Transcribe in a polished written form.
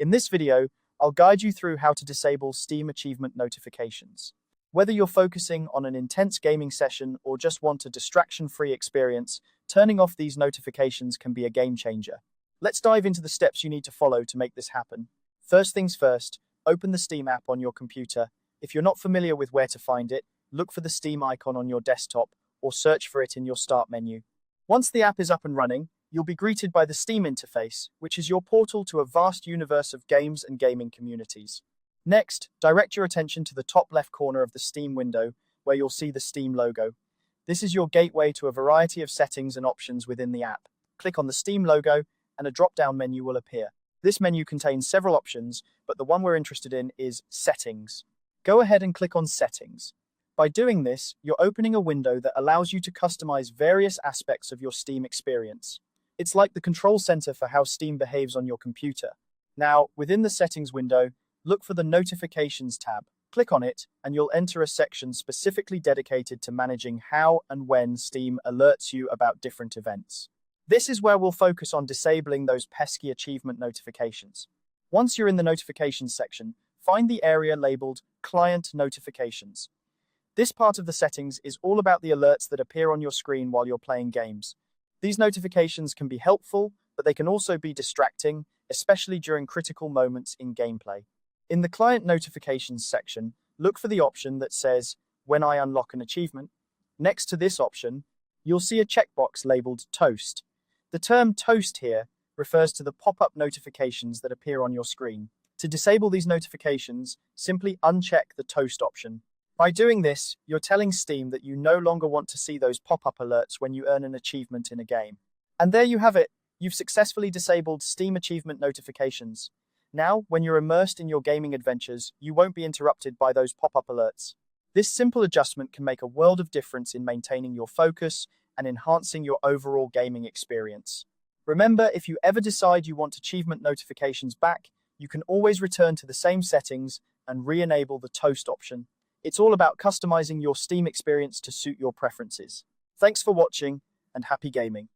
In this video, I'll guide you through how to disable Steam achievement notifications. Whether you're focusing on an intense gaming session or just want a distraction-free experience, turning off these notifications can be a game changer. Let's dive into the steps you need to follow to make this happen. First things first, open the Steam app on your computer. If you're not familiar with where to find it, look for the Steam icon on your desktop or search for it in your Start menu. Once the app is up and running, you'll be greeted by the Steam interface, which is your portal to a vast universe of games and gaming communities. Next, direct your attention to the top left corner of the Steam window, where you'll see the Steam logo. This is your gateway to a variety of settings and options within the app. Click on the Steam logo, and a drop-down menu will appear. This menu contains several options, but the one we're interested in is Settings. Go ahead and click on Settings. By doing this, you're opening a window that allows you to customize various aspects of your Steam experience. It's like the control center for how Steam behaves on your computer. Now, within the Settings window, look for the Notifications tab. Click on it, and you'll enter a section specifically dedicated to managing how and when Steam alerts you about different events. This is where we'll focus on disabling those pesky achievement notifications. Once you're in the Notifications section, find the area labeled Client Notifications. This part of the settings is all about the alerts that appear on your screen while you're playing games. These notifications can be helpful, but they can also be distracting, especially during critical moments in gameplay. In the Client Notifications section, look for the option that says, When I unlock an achievement. Next to this option, you'll see a checkbox labeled Toast. The term Toast here refers to the pop-up notifications that appear on your screen. To disable these notifications, simply uncheck the Toast option. By doing this, you're telling Steam that you no longer want to see those pop-up alerts when you earn an achievement in a game. And there you have it. You've successfully disabled Steam achievement notifications. Now, when you're immersed in your gaming adventures, you won't be interrupted by those pop-up alerts. This simple adjustment can make a world of difference in maintaining your focus and enhancing your overall gaming experience. Remember, if you ever decide you want achievement notifications back, you can always return to the same settings and re-enable the Toast option. It's all about customizing your Steam experience to suit your preferences. Thanks for watching, and happy gaming.